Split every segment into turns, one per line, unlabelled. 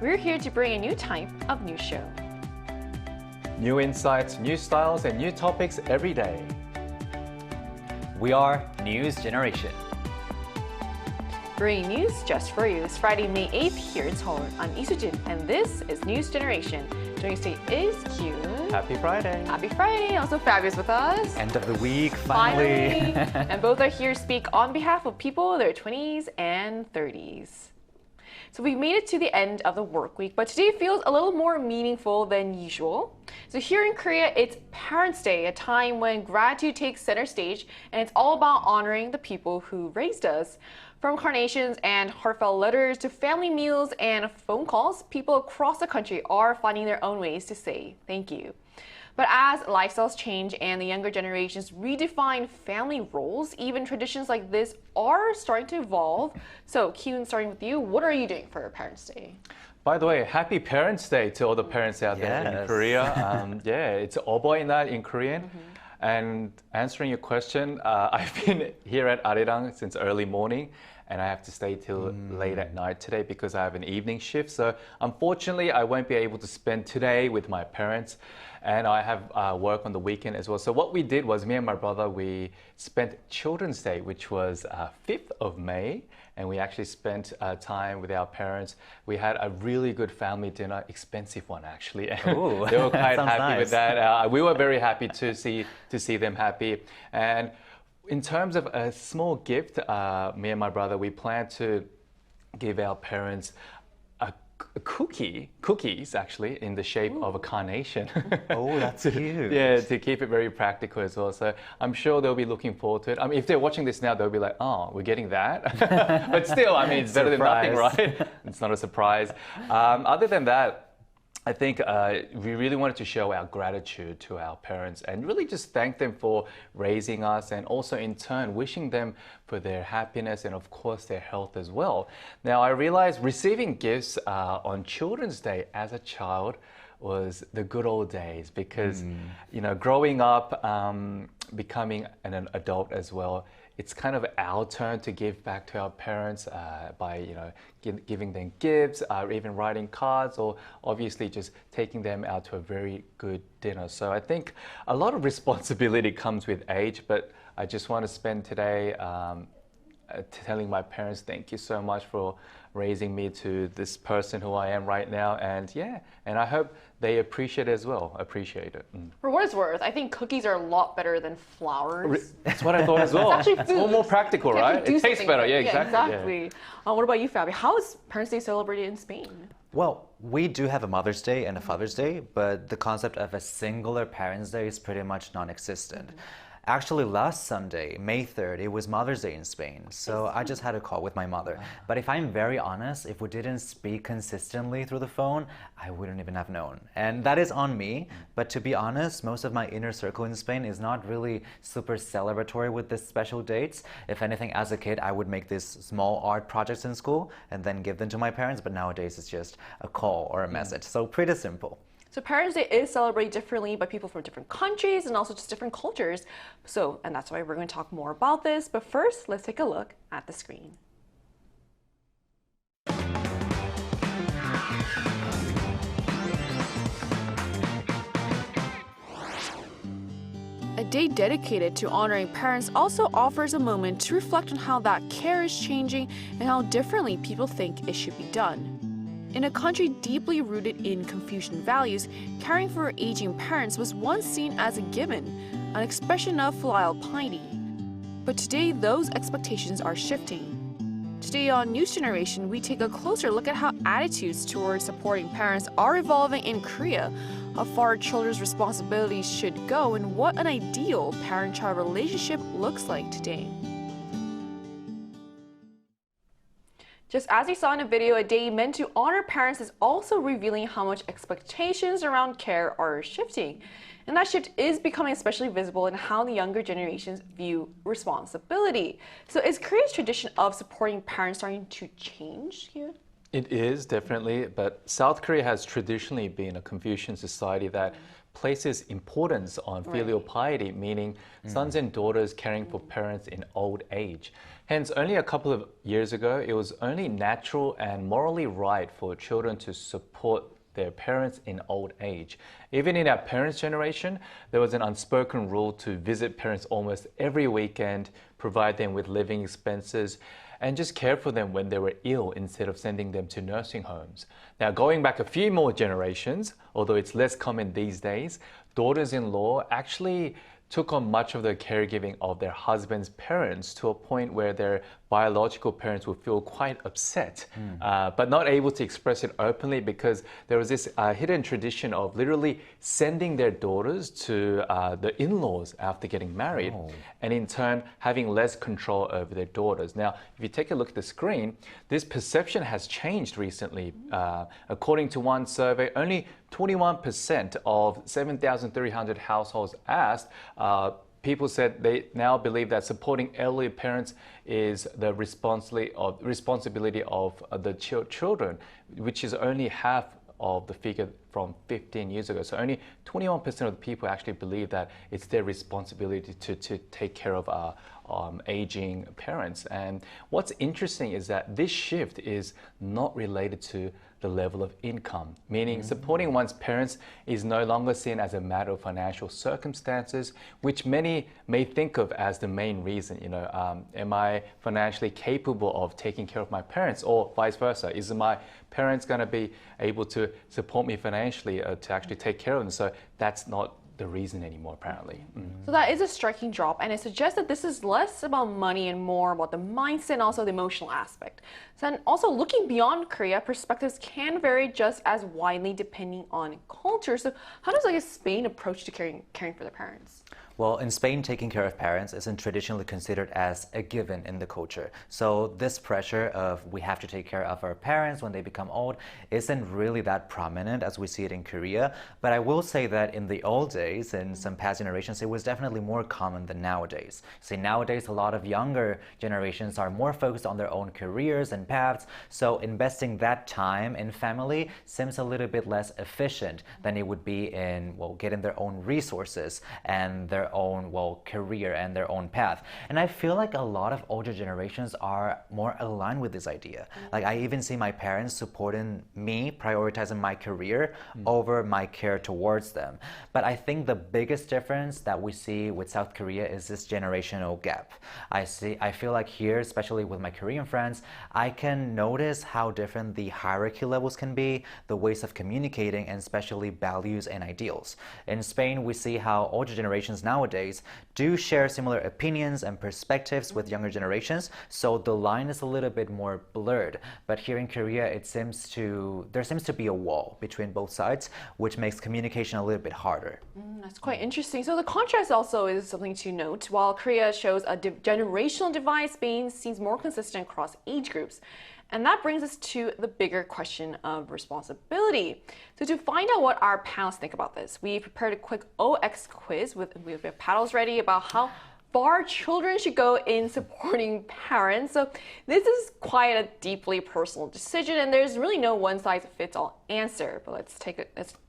we're here to bring a new type of news show.
New insights, new styles, and new topics every day.
We are News Generation.
Bringing news just for you. It's Friday, May 8th here in Seoul. I'm Isujin, and this is News Generation. Joining today is Kyun.
Happy Friday.
Happy Friday. Also Fabulous with us.
End of the week, finally.
And both are here to speak on behalf of people in their 20s and 30s. So we made it to the end of the work week, but today feels a little more meaningful than usual. So here in Korea, it's Parents' Day, a time when gratitude takes center stage, and it's all about honoring the people who raised us. From carnations and heartfelt letters to family meals and phone calls, people across the country are finding their own ways to say thank you. But as lifestyles change and the younger generations redefine family roles, even traditions like this are starting to evolve. So, Kyun, starting with you, what are you doing for Parents' Day?
By the way, happy Parents' Day to all the parents out there in Korea. It's 어버이날 in Korean. And answering your question, I've been here at Arirang since early morning, and I have to stay till late at night today because I have an evening shift. So unfortunately, I won't be able to spend today with my parents, and I have work on the weekend as well. So what we did was, me and my brother, we spent Children's Day, which was 5th of May, and we actually spent time with our parents. We had a really good family dinner, expensive one actually.
Ooh,
they were quite happy
nice.
with that. We were very happy to see them happy. And in terms of a small gift, me and my brother, we plan to give our parents cookies actually in the shape of a carnation.
Oh, that's cute.
Yeah, to keep it very practical as well. So I'm sure they'll be looking forward to it. I mean, if they're watching this now, they'll be like, oh, we're getting that. But still, I mean, it's better than nothing, right? It's not a surprise. Other than that, I think we really wanted to show our gratitude to our parents and really just thank them for raising us, and also in turn wishing them for their happiness and of course their health as well. Now I realized receiving gifts on Children's Day as a child was the good old days because, you know, growing up, becoming an adult as well, it's kind of our turn to give back to our parents by, you know, giving them gifts, or even writing cards, or obviously just taking them out to a very good dinner. So I think a lot of responsibility comes with age, but I just want to spend today telling my parents thank you so much for raising me to this person who I am right now, and I hope they appreciate it as well.
For what it's worth, I think cookies are a lot better than flowers.
That's what I thought as well.
It's actually food.
It's more practical, right? It tastes better. Yeah,
exactly. What about you, Fabi? How is Parents' Day celebrated in Spain?
Well, we do have a Mother's Day and a Father's Day, but the concept of a singular Parents' Day is pretty much non-existent. Actually, last Sunday, May 3rd, it was Mother's Day in Spain, so I just had a call with my mother. But if I'm very honest, if we didn't speak consistently through the phone, I wouldn't even have known. And that is on me, but to be honest, most of my inner circle in Spain is not really super celebratory with these special dates. If anything, as a kid, I would make these small art projects in school and then give them to my parents, but nowadays it's just a call or a message, so pretty simple.
So Parents' Day is celebrated differently by people from different countries and also just different cultures. And that's why we're going to talk more about this. But first, let's take a look at the screen. A day dedicated to honoring parents also offers a moment to reflect on how that care is changing and how differently people think it should be done. In a country deeply rooted in Confucian values, caring for aging parents was once seen as a given, an expression of filial piety. But today, those expectations are shifting. Today on News Generation, we take a closer look at how attitudes towards supporting parents are evolving in Korea, how far children's responsibilities should go, and what an ideal parent-child relationship looks like today. Just as we saw in a video, a day meant to honor parents is also revealing how much expectations around care are shifting. And that shift is becoming especially visible in how the younger generations view responsibility. So is Korea's tradition of supporting parents starting to change here?
It is, definitely, but South Korea has traditionally been a Confucian society that places importance on filial piety, meaning sons and daughters caring for parents in old age. Hence, only a couple of years ago, it was only natural and morally right for children to support their parents in old age. Even in our parents' generation, there was an unspoken rule to visit parents almost every weekend, provide them with living expenses, and just care for them when they were ill instead of sending them to nursing homes. Now, going back a few more generations, although it's less common these days, daughters-in-law actually took on much of the caregiving of their husband's parents to a point where their biological parents would feel quite upset, but not able to express it openly because there was this hidden tradition of literally sending their daughters to the in-laws after getting married, and in turn having less control over their daughters. Now, if you take a look at the screen, this perception has changed recently. According to one survey, only 21% of 7,300 households asked, people said they now believe that supporting elderly parents is the responsibility of the children, which is only half of the figure from 15 years ago. So only 21% of the people actually believe that it's their responsibility to take care of aging parents. And what's interesting is that this shift is not related to the level of income, meaning supporting one's parents is no longer seen as a matter of financial circumstances, which many may think of as the main reason. Am I financially capable of taking care of my parents, or vice versa? Is my parents going to be able to support me financially to actually take care of them? So that's not the reason anymore, apparently.
So that is a striking drop, and it suggests that this is less about money and more about the mindset and also the emotional aspect. So, and also looking beyond Korea, perspectives can vary just as widely depending on culture. So how does Spain approach to caring for their parents?
Well, in Spain, taking care of parents isn't traditionally considered as a given in the culture. So this pressure of we have to take care of our parents when they become old isn't really that prominent as we see it in Korea. But I will say that in the old days, in some past generations, it was definitely more common than nowadays. See, nowadays, a lot of younger generations are more focused on their own careers and paths. So investing that time in family seems a little bit less efficient than it would be in, getting their own resources and their own career and their own path. And I feel like a lot of older generations are more aligned with this idea. Like I even see my parents supporting me, prioritizing my career over my care towards them. But I think the biggest difference that we see with South Korea is this generational gap. I feel like here, especially with my Korean friends, I can notice how different the hierarchy levels can be, the ways of communicating, and especially values and ideals. In Spain, we see how older generations nowadays do share similar opinions and perspectives with younger generations, so the line is a little bit more blurred. But here in Korea, there seems to be a wall between both sides, which makes communication a little bit harder.
That's quite interesting. So the contrast also is something to note. While Korea shows a generational divide, Spain seems more consistent across age groups. And that brings us to the bigger question of responsibility. So to find out what our panelists think about this, we prepared a quick OX quiz we have paddles ready about how far children should go in supporting parents. So this is quite a deeply personal decision, and there's really no one-size-fits-all answer. But let's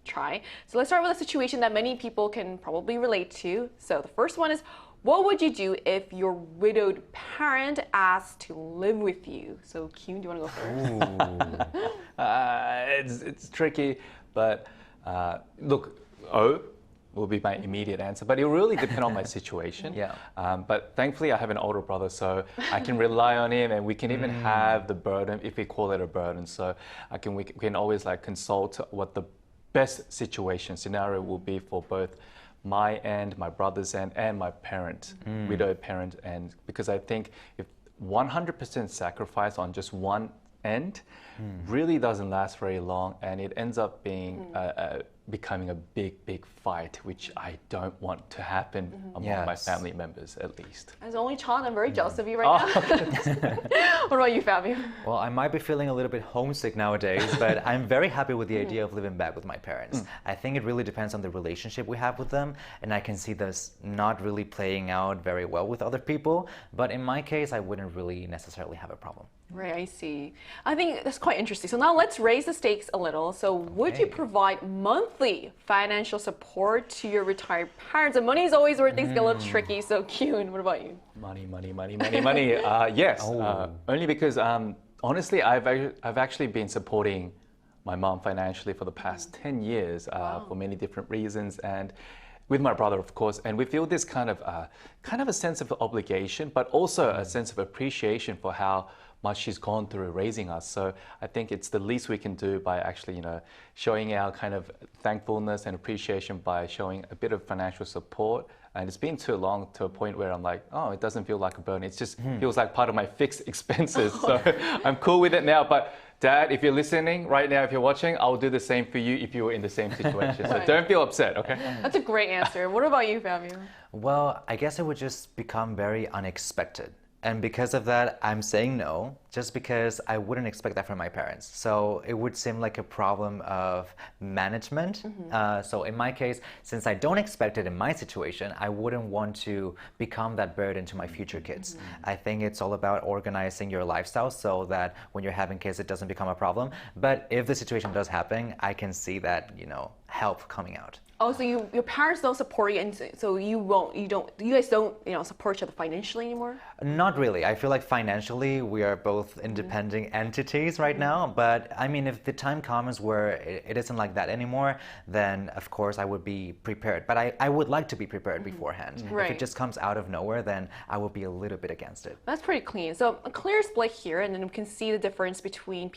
try. So let's start with a situation that many people can probably relate to. So the first one is, what would you do if your widowed parent asked to live with you? So, Kyun, do you want to go first?
It's tricky, but look, O will be my immediate answer, but it will really depend on my situation.
Yeah.
But thankfully, I have an older brother, so I can rely on him, and we can even have the burden, if we call it a burden. So we can always consult what the best scenario will be for both my end, my brother's end, and my parent, widowed parent end. Because I think if 100% sacrifice on just one end really doesn't last very long, and it ends up being becoming a big fight, which I don't want to happen among my family members, at least.
As the only child, I'm very jealous of you right now. What about you, Fabio?
Well, I might be feeling a little bit homesick nowadays, but I'm very happy with the idea of living back with my parents. I think it really depends on the relationship we have with them, and I can see this not really playing out very well with other people, but in my case, I wouldn't really necessarily have a problem.
Right, I see. I think that's quite interesting. So now let's raise the stakes a little. So would you provide monthly monthly financial support to your retired parents? And money is always where things get a little tricky. So, Kyun, what about you?
Money. Yes, only because honestly, I've actually been supporting my mom financially for the past 10 years for many different reasons, and with my brother, of course. And we feel this kind of a sense of obligation, but also a sense of appreciation for how much she's gone through raising us. So I think it's the least we can do by actually, showing our kind of thankfulness and appreciation by showing a bit of financial support. And it's been too long to a point where I'm like, oh, it doesn't feel like a burden. It just feels like part of my fixed expenses. So I'm cool with it now. But Dad, if you're listening right now, if you're watching, I'll do the same for you if you were in the same situation. So don't feel upset, okay?
That's a great answer. What about you, Fabio?
Well, I guess it would just become very unexpected. And because of that, I'm saying no, just because I wouldn't expect that from my parents. So it would seem like a problem of management. So in my case, since I don't expect it in my situation, I wouldn't want to become that burden to my future kids. I think it's all about organizing your lifestyle so that when you're having kids, it doesn't become a problem. But if the situation does happen, I can see that, help coming out.
Oh, so your parents don't support you, and so you guys don't, support each other financially anymore?
Not really. I feel like financially we are both independent entities right now. But I mean, if the time comes where it isn't like that anymore, then of course I would be prepared. But I would like to be prepared beforehand.
Right.
If it just comes out of nowhere, then I would be a little bit against it.
That's pretty clean. So a clear split here, and then we can see the difference between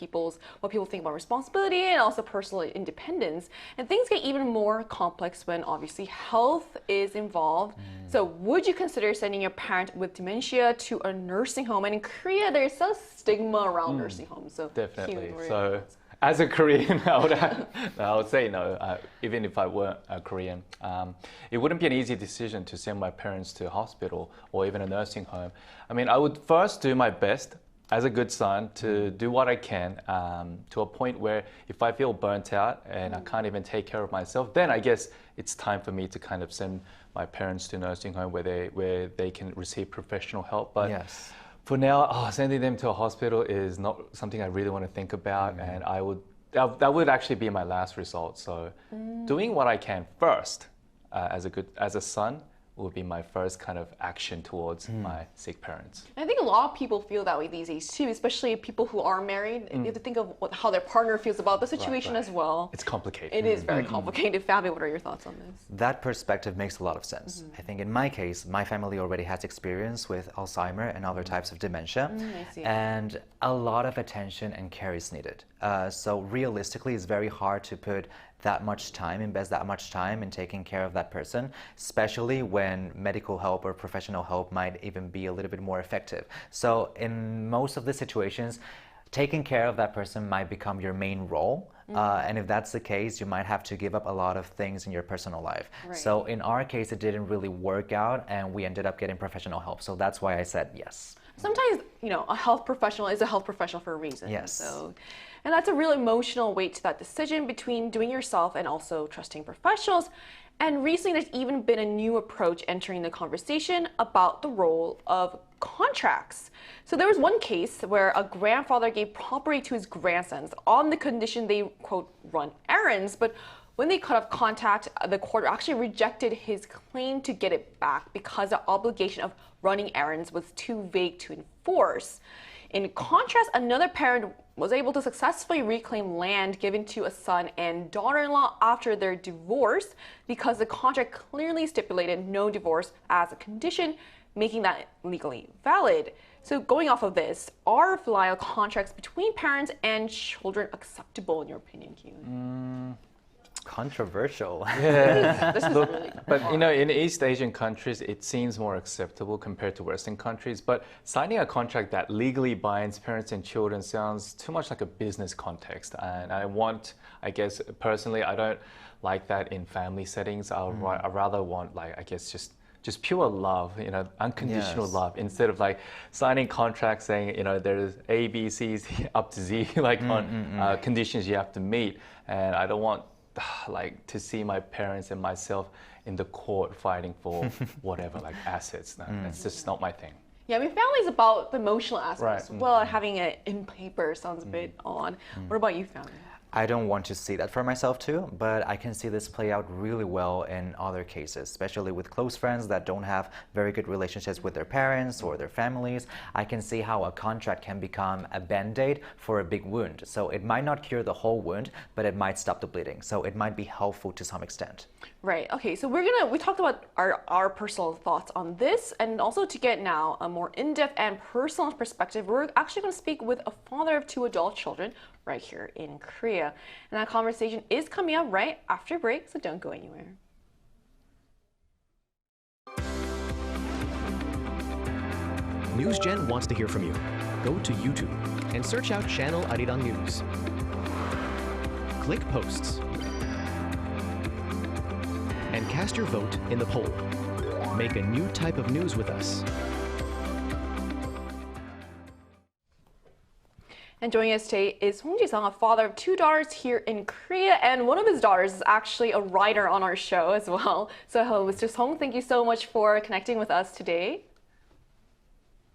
what people think about responsibility and also personal independence. And things get even more complex when obviously health is involved. So would you consider sending your parent with dementia to a nursing home? And in Korea, there's a stigma around nursing homes. So
Definitely.
Kyun,
So as a Korean, I would say no, even if I weren't a Korean. It wouldn't be an easy decision to send my parents to a hospital or even a nursing home. I mean, I would first do my best as a good son to do what I can to a point where if I feel burnt out and I can't even take care of myself, then I guess it's time for me to kind of send my parents to a nursing home where they can receive professional help. But
Yes.
for now, sending them to a hospital is not something I really want to think about, and that would actually be my last resort. So doing what I can first as a son would be my first kind of action towards my sick parents.
And I think a lot of people feel that way these days too, especially people who are married. You have to think of how their partner feels about the situation as well.
It's complicated.
It is very complicated. Fabio, what are your thoughts on this?
That perspective makes a lot of sense. I think in my case, my family already has experience with Alzheimer and other types of dementia.
I see.
And a lot of attention and care is needed. So realistically, it's very hard to invest that much time in taking care of that person, especially when medical help or professional help might even be a little bit more effective. So in most of the situations, taking care of that person might become your main role. And if that's the case, you might have to give up a lot of things in your personal life.
Right.
So in our case, it didn't really work out and we ended up getting professional help. So that's why I said yes.
Sometimes, a health professional is a health professional for a reason.
Yes.
And that's a real emotional weight to that decision between doing yourself and also trusting professionals. And recently, there's even been a new approach entering the conversation about the role of contracts. So there was one case where a grandfather gave property to his grandsons on the condition they, quote, run errands, but when they cut off contact, the court actually rejected his claim to get it back because the obligation of running errands was too vague to enforce. In contrast, another parent was able to successfully reclaim land given to a son and daughter-in-law after their divorce because the contract clearly stipulated no divorce as a condition, making that legally valid. So going off of this, are familial contracts between parents and children acceptable in your opinion, Kyun?
Controversial.
This is really
But in East Asian countries, it seems more acceptable compared to Western countries. But signing a contract that legally binds parents and children sounds too much like a business context. And I guess personally, I don't like that in family settings. I rather want just pure love, unconditional
Yes.
love, instead of like signing contracts saying, there's A, B, C's up to Z, on conditions you have to meet. And I don't want to see my parents and myself in the court fighting for whatever, like assets. No, that's just not my thing.
Yeah, I mean, family is about the emotional aspects.
Right.
Well, having it in paper sounds a bit odd. What about you, family?
I don't want to see that for myself too, but I can see this play out really well in other cases, especially with close friends that don't have very good relationships with their parents or their families. I can see how a contract can become a band-aid for a big wound. So it might not cure the whole wound, but it might stop the bleeding. So it might be helpful to some extent.
Right. Okay. So we talked about our personal thoughts on this, and also to get now a more in-depth and personal perspective, we're actually going to speak with a father of 2 adult children right here in Korea. And that conversation is coming up right after break, so don't go anywhere.
NewsGen wants to hear from you. Go to YouTube and search out channel Arirang News. Click Posts and cast your vote in the poll. Make a new type of news with us.
And joining us today is Hong Ji-sung, a father of 2 daughters here in Korea, and one of his daughters is actually a writer on our show as well. So hello, Mr. Song, thank you so much for connecting with us today.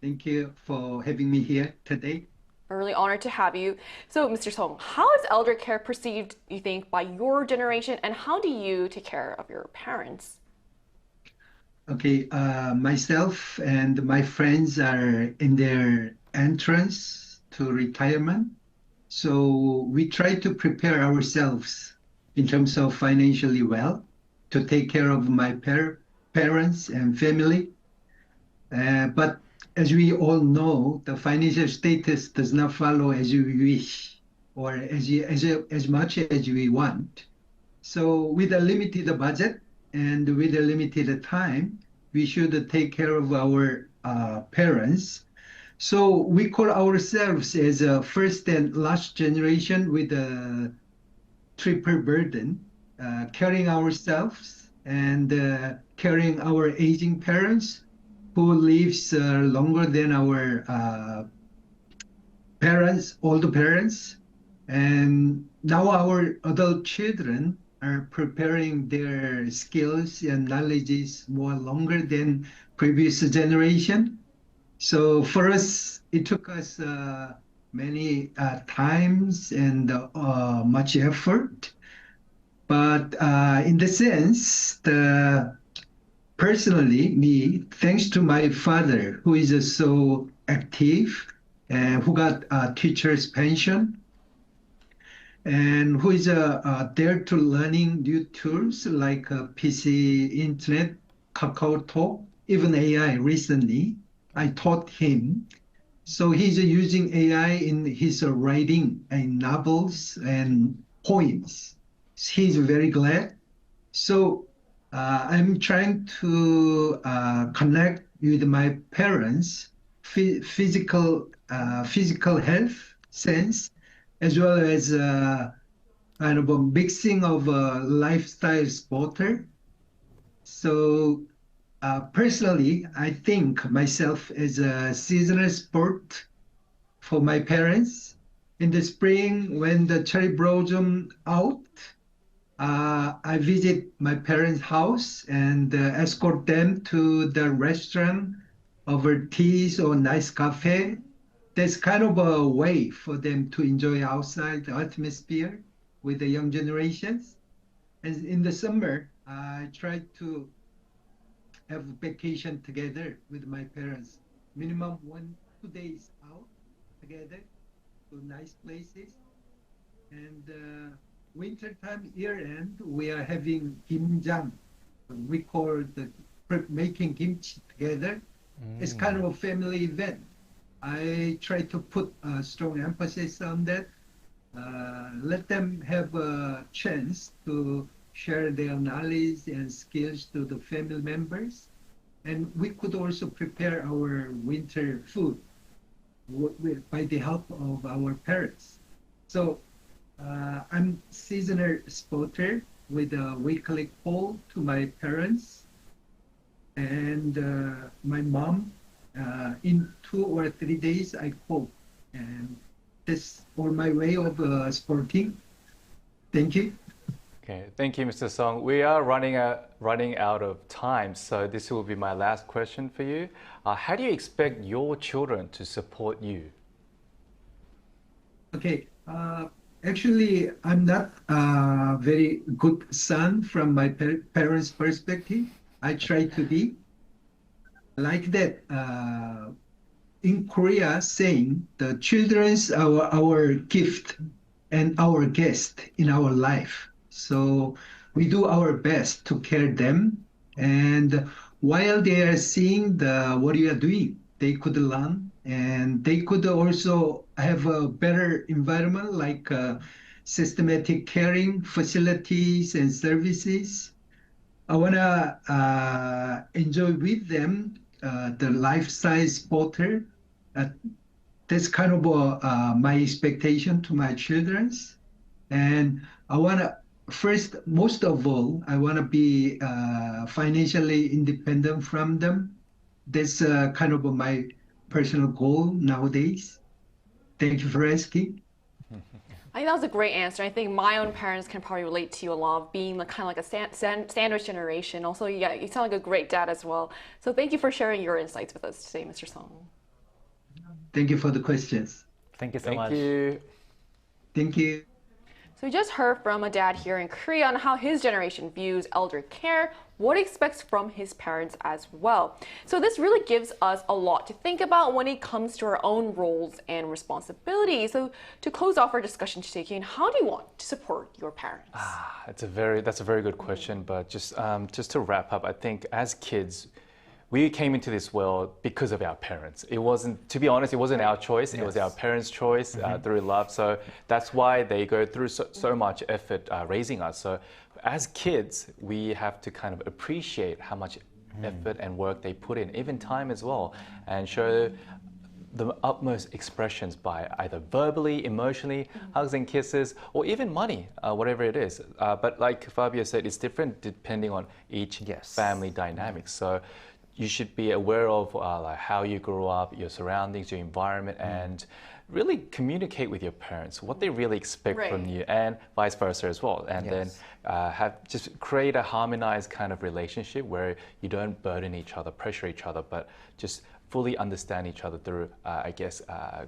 Thank you for having me here today.
We're really honored to have you. So, Mr. Song, how is elder care perceived, you think, by your generation, and how do you take care of your parents?
Okay, myself and my friends are in their entrance to retirement. So we try to prepare ourselves in terms of financially well to take care of my parents and family. But as we all know, the financial status does not follow as you wish or as much as we want. So with a limited budget and with a limited time, we should take care of our parents. So we call ourselves as a first and last generation with a triple burden, caring ourselves and caring our aging parents who lives longer than our parents, older parents. And now our adult children are preparing their skills and knowledges more longer than previous generation. So for us, it took us many times and much effort. But in the sense, personally, me, thanks to my father, who is so active and who got a teacher's pension, and who is there to learning new tools like PC, internet, Kakao Talk, even AI recently. I taught him. So he's using AI in his writing in novels and poems. He's very glad. So I'm trying to connect with my parents, physical health sense, as well as kind of a mixing of lifestyle sporter. So personally, I think myself as a seasonal sport for my parents. In the spring, when the cherry blossom out, I visit my parents' house and escort them to the restaurant over teas or nice cafe. That's kind of a way for them to enjoy outside the atmosphere with the young generations. And in the summer, I try to have vacation together with my parents. Minimum 1-2 days out together to nice places. And winter time, year end, we are having kimjang. We call the making kimchi together. It's kind of a family event. I try to put a strong emphasis on that. Let them have a chance to share their knowledge and skills to the family members. And we could also prepare our winter food by the help of our parents. So I'm seasonal spotter with a weekly call to my parents and my mom. In 2 or 3 days, I call. And that's all my way of sporting. Thank you.
Okay, thank you, Mr. Song. We are running out of time, so this will be my last question for you. How do you expect your children to support you?
Okay. Actually, I'm not a very good son from my parents' perspective. I try to be like that. In Korea, saying the children's our gift and our guest in our life. So we do our best to care them. And while they are seeing what you are doing, they could learn and they could also have a better environment like systematic caring facilities and services. I want to enjoy with them the life-size bottle. Uh, that's kind of my expectation to my children's. And I want to, first, most of all, I want to be financially independent from them. That's kind of my personal goal nowadays. Thank you for asking.
I think that was a great answer. I think my own parents can probably relate to you a lot of being kind of like a sandwich generation. Also, yeah, you sound like a great dad as well. So thank you for sharing your insights with us today, Mr. Song.
Thank you for the questions.
Thank you so
Thank
much.
you.
Thank you.
So we just heard from a dad here in Korea on how his generation views elder care, what he expects from his parents as well. So this really gives us a lot to think about when it comes to our own roles and responsibilities. So to close off our discussion today, Kane, how do you want to support your parents?
That's a very good question. But just to wrap up, I think as kids, we came into this world because of our parents. It wasn't, to be honest, it wasn't our choice. It was our parents' choice through love. So that's why they go through so much effort raising us. So as kids, we have to kind of appreciate how much effort and work they put in, even time as well, and show the utmost expressions by either verbally, emotionally, hugs and kisses, or even money, whatever it is. But like Fabio said, it's different depending on each family dynamics. So you should be aware of like how you grew up, your surroundings, your environment, and really communicate with your parents what they really expect from you, and vice versa as well. And then just create a harmonized kind of relationship where you don't burden each other, pressure each other, but just fully understand each other through, I guess,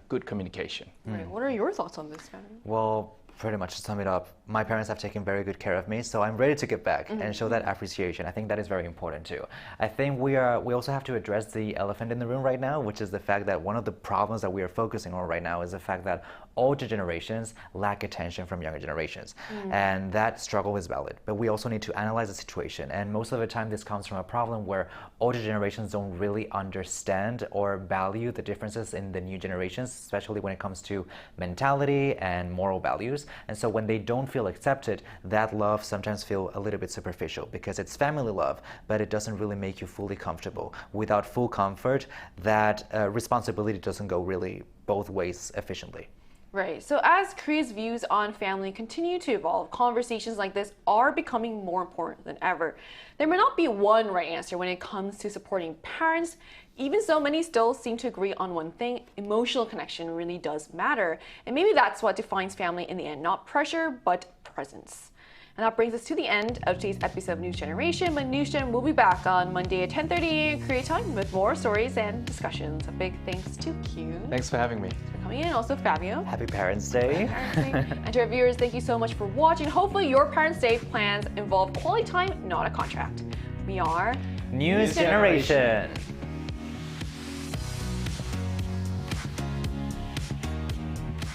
good communication.
Right. What are your thoughts on this, Fabio?
Well, pretty much to sum it up, my parents have taken very good care of me, so I'm ready to give back and show that appreciation. I think that is very important too. I think we also have to address the elephant in the room right now, which is the fact that one of the problems that we are focusing on right now is the fact that older generations lack attention from younger generations. And that struggle is valid, but we also need to analyze the situation. And most of the time this comes from a problem where older generations don't really understand or value the differences in the new generations, especially when it comes to mentality and moral values. And so when they don't feel accepted, that love sometimes feels a little bit superficial because it's family love, but it doesn't really make you fully comfortable. Without full comfort, that responsibility doesn't go really both ways efficiently.
Right. So as Korea's views on family continue to evolve, conversations like this are becoming more important than ever. There may not be one right answer when it comes to supporting parents. Even so, many still seem to agree on one thing: emotional connection really does matter. And maybe that's what defines family in the end, not pressure, but presence. And that brings us to the end of today's episode of News Generation. But News Gen will be back on Monday at 10:30 Korea time with more stories and discussions. A big thanks to Q.
Thanks for having me.
For coming in. Also Fabio.
Happy Parents' Day.
And to our viewers, thank you so much for watching. Hopefully your Parents' Day plans involve quality time, not a contract. We are
News Generation.